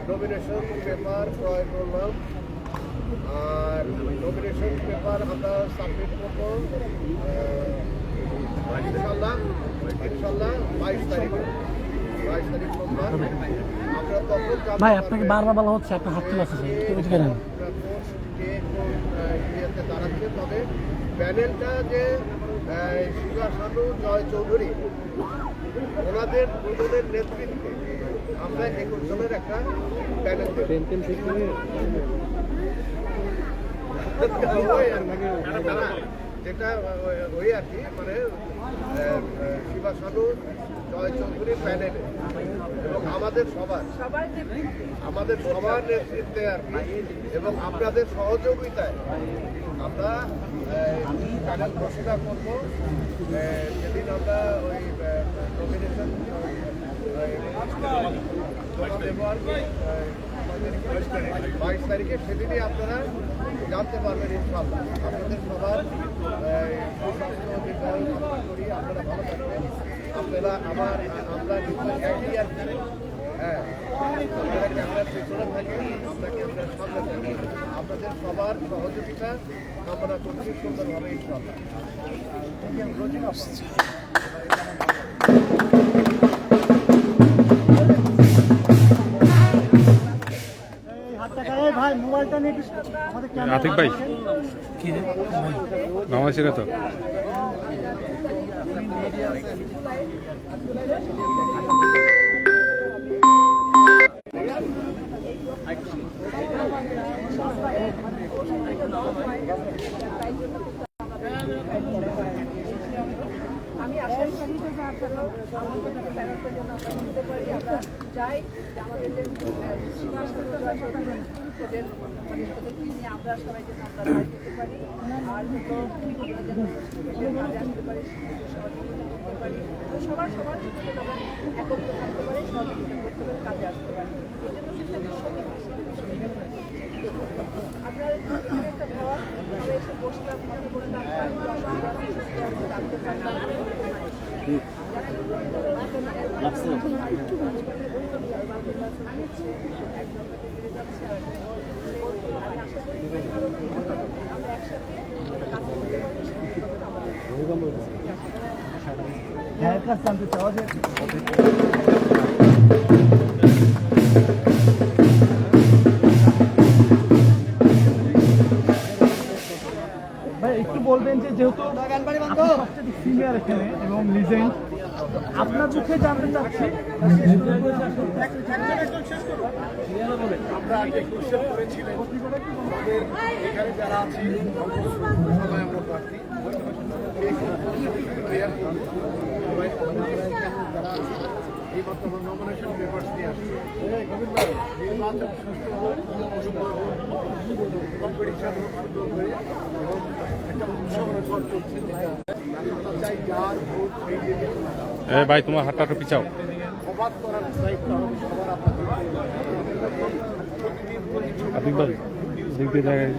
Nomination paper ক্রয় করলাম। আর nomination paper আমরা সাবমিট করবো ইনশাল্লাহ 22 তারিখে। 22 তারিখ সোমবার। আমরা তখন ভাই আপনাকে বারবার বলা হচ্ছে আপনার হাত তুলে আছে ইয়েতে দাঁড়াচ্ছে। তবে প্যানেলটা যে শিবা সানু, জয় চৌধুরী ওনাদের দুজনের নেতৃত্বে আমরা 21 জনের একটা প্যানেল যেটা ওই আর কি মানে শিবা সানু, জয় চৌধুরী প্যানেলে এবং আমাদের সবার নেতৃত্বে আর কি এবং আপনাদের সহযোগিতায় আমরা প্যানেল ঘোষণা করবো। যেদিন আমরা ওই নমিনেশন দেবো আর কি 22 তারিখে, সেদিনই আপনারা জানতে পারবেন ইনশাআল্লাহ। আপনাদের সবার সুস্বাস্থ্য দীর্ঘায়ু কামনা করি। আপনারা ভালো থাকবেন। আপনারা আমরা একই আর কি হ্যাঁ আপনারা ক্যামেরার পেছনে থাকেন, আমরা ক্যামেরার সামনে থাকি। আপনাদের সবার সহযোগিতা কামনা করছি সুন্দরভাবে ইনশাআল্লাহ। আতিক ভাই কি নামাজের তো আমি আশা করি যে আপনারা আমাদের প্যানেলটার জন্য আমরা নিতে পারি। আমরা চাই যে আমাদের যে নিয়ে আমরা সবাই যেন আমরা কাজ করতে পারি। আর আসতে পারি, সহযোগিতা করতে পারি, সবার একত্র থাকতে পারে, সহযোগিতা করতে পারে, কাজে আসতে পারে। এই জন্য আপনার একটা ঘর আমরা এসে বসলাম, কথা বললাম, জানতে পারলাম। জানতে চাওয়া যায় একটু বলবেন যে যেহেতু সিনিয়র এখানে এবং লিজেন্ড, আপনার মুখে জানতে চাচ্ছি আমরা আগে কোশ্চেন করেছিলেন আমাদের এখানে যারা আছি সবাই আমরা প্রার্থী এই বর্তমান নমিনেশন পেপার্স নিয়ে আসছে। নির্বাচন সুষ্ঠু হোক, কম্পিটিশন হোক সুন্দর করে এবং একটা উৎসবের ঘর চলছে যেটা চাই যার ভোট সেই দিয়ে ভাই তোমার হাতটা একটু পিছাও। অবাধ করার দায়িত্ব হবে সবার আপনাদের। আতিক ভাই দিক দিয়ে জায়গায়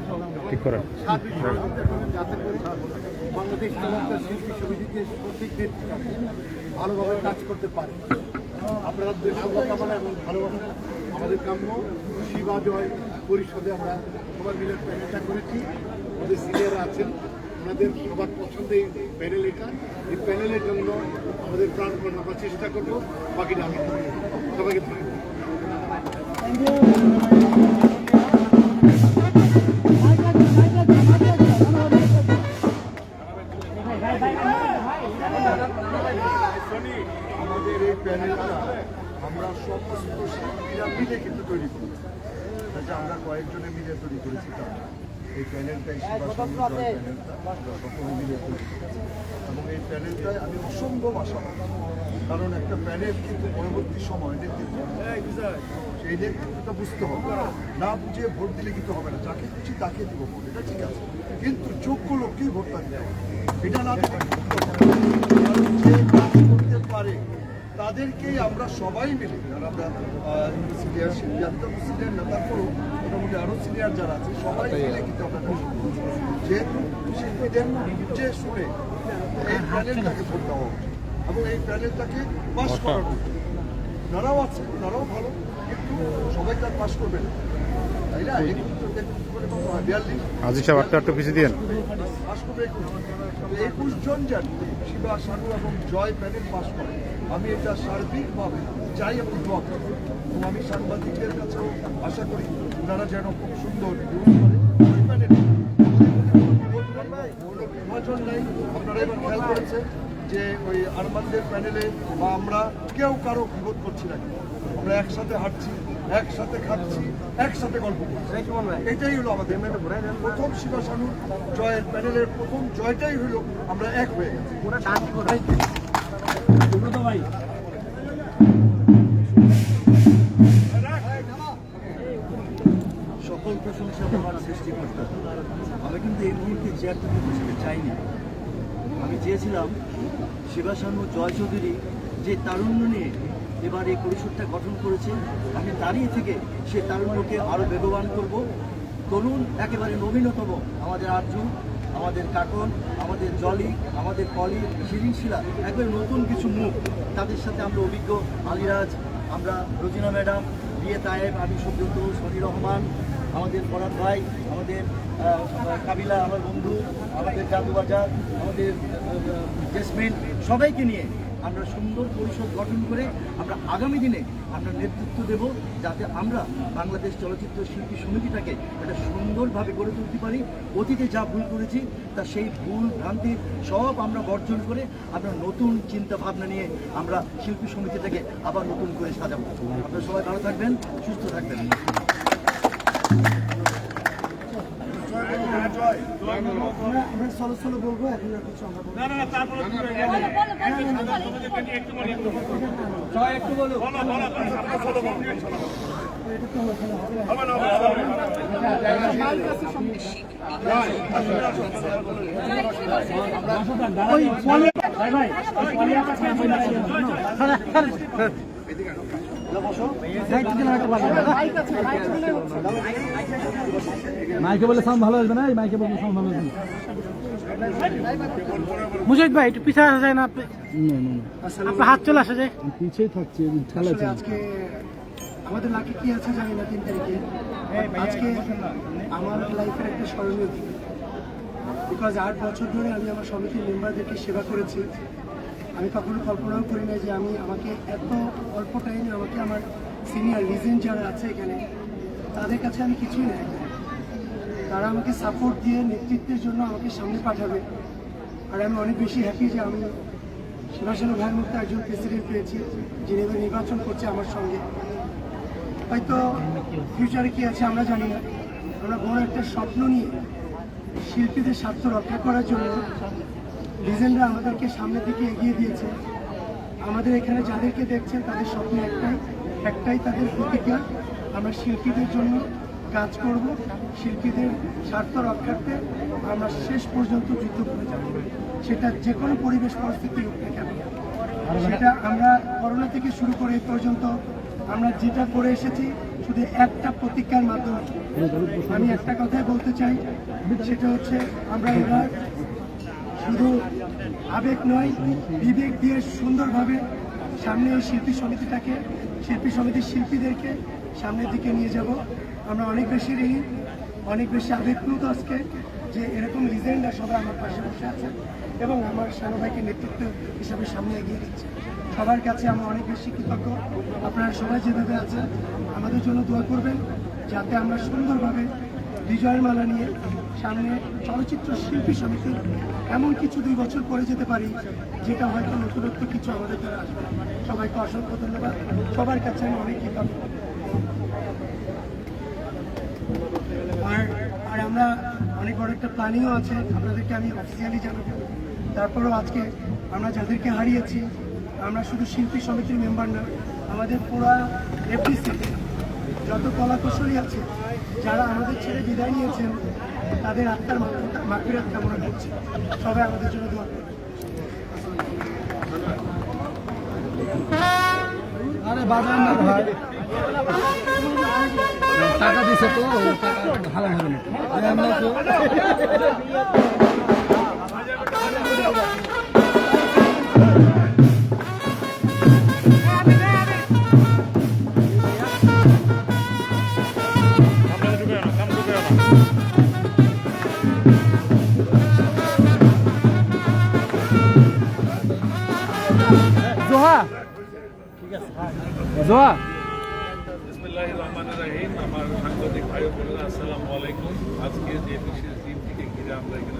ঠিক করেন যাতে করে বাংলাদেশ চমৎকার শিল্পী সমিতিকে সঠিক ভালোভাবে কাজ করতে পারে। আপনাদের শুভকামনা এবং ভালোবাসা আমাদের কাম্য। শিবা জয় পরিষদে আমরা সবাই মিলে প্যানেলটা করেছি। আমাদের সিনিয়ররা আছেন, ওনাদের সবার পছন্দের প্যানেল এটা। এই প্যানেলের জন্য আমাদের প্রাণপণ আমরা চেষ্টা করবো। বাকিটা আমি সবাইকে ধন্যবাদ। আমাদের এই প্যানেলটা আমরা সমস্ত শিল্পীরা মিলে কিন্তু তৈরি করেছি। আমরা কয়েকজনে মিলে তৈরি করেছি। এই প্যানেলটাই প্যানেলটা আমরা সকলে মিলে তৈরি করেছি এবং এই প্যানেলটায় আমি অসম্ভব আশাবাদী। কারণ একটা প্যানেল কিন্তু পরবর্তী সময় নেতৃত্ব সেই নেতৃত্বটা বুঝতে হবে। না বুঝিয়ে ভোট দিলে কিন্তু হবে না। যাকে খুশি তাকে দিব ভোট, এটা ঠিক আছে, কিন্তু যোগ্য লোককেই ভোটটা দিতে হবে। এটা না করতে পারে তাদেরকেই আমরা সবাই মিলে, যারা আমরা সিনিয়র শিল্পী, আমি তো সিনিয়র না, তারপরেও মোটামুটি আরও সিনিয়র যারা আছে সবাই মিলে কিন্তু আমরা যেহেতু শিল্পীদের যে শুনে এই প্যানেলটাকে ভোট দেওয়া উচিত এবং এই প্যানেলটাকে পাস করানো উচিত। যারাও আছে তারাও ভালো, কিন্তু পাস করবে না, তাই না? 42 আজি সাহেব আটটা পিছিয়ে দিয়ে পাস করবে 21 জন যেন শিবা, শানু এবং জয় প্যানেল পাস করে। আমি এটা সার্বিকভাবে চাই এবং দোয়া করি, এবং আমি সাংবাদিকদের কাছেও আশা করি ওনারা যেন খুব সুন্দর ওই প্যানেলে কোনো বিভাজন নাই। আপনারা এবার খেয়াল করেছেন যে ওই আরমানদের প্যানেলে বা আমরা কেউ কারো বিরোধ করছি না, আমরা একসাথে হাঁটছি, একসাথে খাচ্ছি, একসাথে গল্প করছি। এটাই হলো আমাদের প্রথম শিবা শানু জয়ের প্যানেলের প্রথম জয়টাই হলো আমরা এক হয়ে গেছি। সকল প্রশংসা তোমার সৃষ্টিকর্তা। আমি কিন্তু এই মুহূর্তে চেয়ার থেকে বসতে চাইনি। আমি চেয়েছিলাম শিবা শানু জয় চৌধুরী যে তারুণ্য নিয়ে এবার এই পরিষদটা গঠন করেছে, আমি দাঁড়িয়ে থেকে সে তারুণ্যকে আরও বেগবান করব। তরুণ একেবারে নবীনতম আমাদের আরজু, আমাদের কাকন, আমাদের জলি, আমাদের পলি, শিরিন শিলা, একবারে নতুন কিছু মুখ। তাদের সাথে আমরা অভিজ্ঞ আলিরাজ, আমরা রোজিনা ম্যাডাম, বিয়ে তায়েব, আমি সুব্রত, সনি রহমান, আমাদের ফরাদ ভাই, আমাদের কাবিলা আমার বন্ধু, আমাদের জাদুবাজার, আমাদের জেসমিন, সবাইকে নিয়ে আমরা সুন্দর পরিষদ গঠন করে আমরা আগামী দিনে আমরা নেতৃত্ব দেব, যাতে আমরা বাংলাদেশ চলচ্চিত্র শিল্পী সমিতিটাকে একটা সুন্দরভাবে গড়ে তুলতে পারি। অতীতে যা ভুল করেছি তা সেই ভুল ভ্রান্তি সব আমরা বর্জন করে আমরা নতুন চিন্তা ভাবনা নিয়ে আমরা শিল্পী সমিতিটাকে আবার নতুন করে সাজাবো। আপনারা সবাই ভালো থাকবেন, সুস্থ থাকবেন। আমরা সলো সলো বলবো, এখন আর কিছু আমরা মাইকে বলে সাউন্ড ভালো আসবে না, মাইকে বলে সাউন্ড ভালো আসবে। মুশাহিদ ভাই একটু পিছিয়ে আসা যায় না, আপনার হাত চলে আসা যায়, পিছিয়ে থাকছে। আজকে আমাদের লাকি কি আছে জানি না, 3 তারিখে আজকে আমার লাইফের একটা স্মরণীয় দিন, বিকজ 8 বছর ধরে আমি আমার সমিতির মেম্বারদেরকে সেবা করেছি। আমি কখনো কল্পনাও করি না যে আমাকে এত অল্প টাইমে আমাকে আমার সিনিয়র লিজেন্ড যারা আছে এখানে তাদের কাছে আমি কিছুই নাই, তারা আমাকে সাপোর্ট দিয়ে নেতৃত্বের জন্য আমাকে সামনে পাঠাবে। আর আমি অনেক বেশি হ্যাপি যে আমি শিবা শানু ভাইয়ের মধ্যে একজন প্রেসিডেন্ট পেয়েছি যিনি এবার নির্বাচন করছে আমার সঙ্গে। হয়তো ফিউচারে কী আছে আমরা জানি না, আমরা বড় একটা স্বপ্ন নিয়ে শিল্পীদের স্বার্থ রক্ষা করার জন্য লিজেন্ডরা আমাদেরকে সামনের দিকে এগিয়ে দিয়েছে। আমাদের এখানে যাদেরকে দেখছেন তাদের স্বপ্ন একটাই তাদের প্রতিজ্ঞা, আমরা শিল্পীদের জন্য কাজ করব, শিল্পীদের স্বার্থ রক্ষার্থে আমরা শেষ পর্যন্ত যুদ্ধ করে যাব, সেটা যে কোনো পরিবেশ পরিস্থিতি হোক না কেন। সেটা আমরা করোনা থেকে শুরু করে এই পর্যন্ত আমরা যেটা করে এসেছি শুধু একটা প্রতিজ্ঞার মাধ্যমে। আমি একটা কথাই বলতে চাই, সেটা হচ্ছে আমরা এবার শুধু আবেগ নয় বিবেক দিয়ে সুন্দরভাবে সামনে এই শিল্পী সমিতিটাকে, শিল্পী সমিতির শিল্পীদেরকে সামনের দিকে নিয়ে যাব। আমরা অনেক বেশি ঋণী, অনেক বেশি আবেগপ্রুত আজকে যে এরকম লিজেন্ডরা সবাই আমার পাশে বসে আছে এবং আমার শানু ভাইকে নেতৃত্ব হিসাবে সামনে এগিয়ে দিচ্ছে। সবার কাছে আমরা অনেক বেশি কৃতজ্ঞ। আপনারা সবাই যেভাবে আছেন আমাদের জন্য দোয়া করবেন, যাতে আমরা সুন্দরভাবে বিজয়ের মালা নিয়ে সামনে চলচ্চিত্র শিল্পী সমিতি এমন কিছু 2 বছর পরে যেতে পারি যেটা হয়তো নতুনত্ব কিছু আমাদের দ্বারা আসবে। সবাইকে অসংখ্য ধন্যবাদ, সবার কাছে আমি অনেক কৃতজ্ঞ। আর আমরা অনেক বড় একটা প্ল্যানিংও আছে, আপনাদেরকে আমি অফিসিয়ালি জানাবো। তারপরেও আজকে আমরা যাদেরকে হারিয়েছি, আমরা শুধু শিল্পী সমিতির মেম্বার না, আমাদের পুরো এফডিসি যত কলাকুশলী আছে যারা আমাদের ছেড়ে বিদায় নিয়েছেন তাদের আত্মার মাগফিরাত কামনা করছি। সবাই আমাদের জন্য দোয়া করবেন। আরে বাজার না ভাই, টাকা দিছে তো ভালো হবে না। বিসমিল্লাহির রহমানির রহিম। আমার সাংবাদিক ভাই ও বোনেরা, আসসালামু আলাইকুম। আজকে যে বিশেষ দিনটিকে ঘিরে আমরা এখানে